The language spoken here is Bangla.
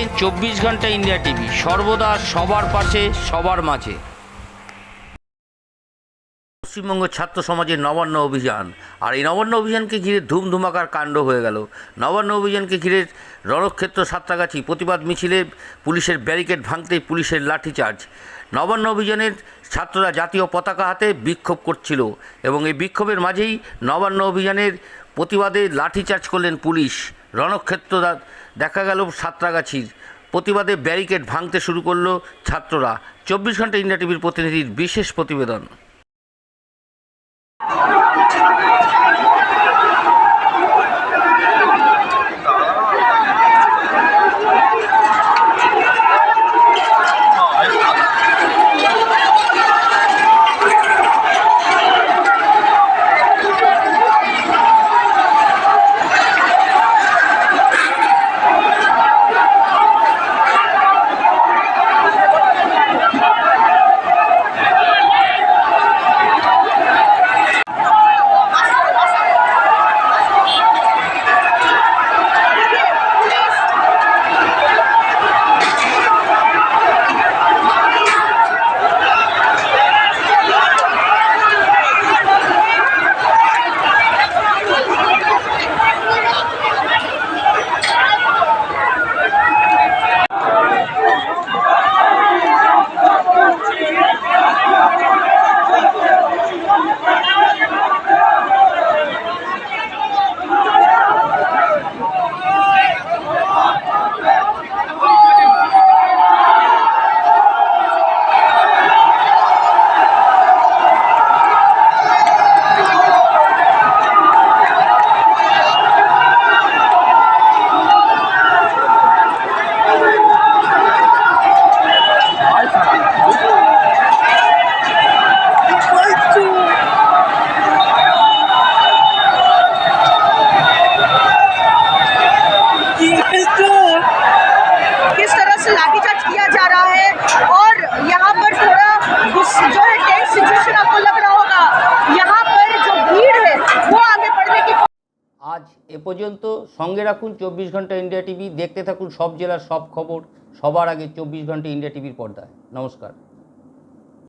দেখছেন 24 ঘন্টা ইন্ডিয়া টিভি, সর্বদা সবার পাশে সবার মাঝে। পশ্চিমবঙ্গ ছাত্র সমাজের নবান্ন অভিযান, আর এই নবান্ন অভিযানকে ঘিরে ধুমধুমাকার কাণ্ড হয়ে গেল। নবান্ন অভিযানকে ঘিরে রণক্ষেত্র সাঁতরাগাছি প্রতিবাদ মিছিলে পুলিশের ব্যারিকেড ভাঙতেই পুলিশের লাঠিচার্জ। নবান্ন অভিযানের ছাত্ররা জাতীয় পতাকা হাতে বিক্ষোভ করছিল এবং এই বিক্ষোভের মাঝেই নবান্ন অভিযানের প্রতিবাদে লাঠিচার্জ করলেন পুলিশ। রণক্ষেত্র দেখা গেল সাঁতরাগাছির, প্রতিবাদে ব্যারিকেড ভাঙতে শুরু করলো ছাত্ররা। 24 ঘন্টা ইন্ডিয়া টিভির প্রতিনিধির বিশেষ প্রতিবেদন। किस तरह से लाठीचार्ज किया जा रहा है और यहाँ पर थोड़ा जो है टेंस सिचुएशन आपको लग रहा होगा। यहाँ पर जो भीड़ है वो आगे बढ़ने की। আজ এ পর্যন্ত। সঙ্গে রাখুন 24 ঘন্টা ইন্ডিয়া টিভি, দেখতে থাকুন সব জেলার সব খবর সবার আগে 24 ঘন্টা ইন্ডিয়া টিভির পর্দায়। নমস্কার।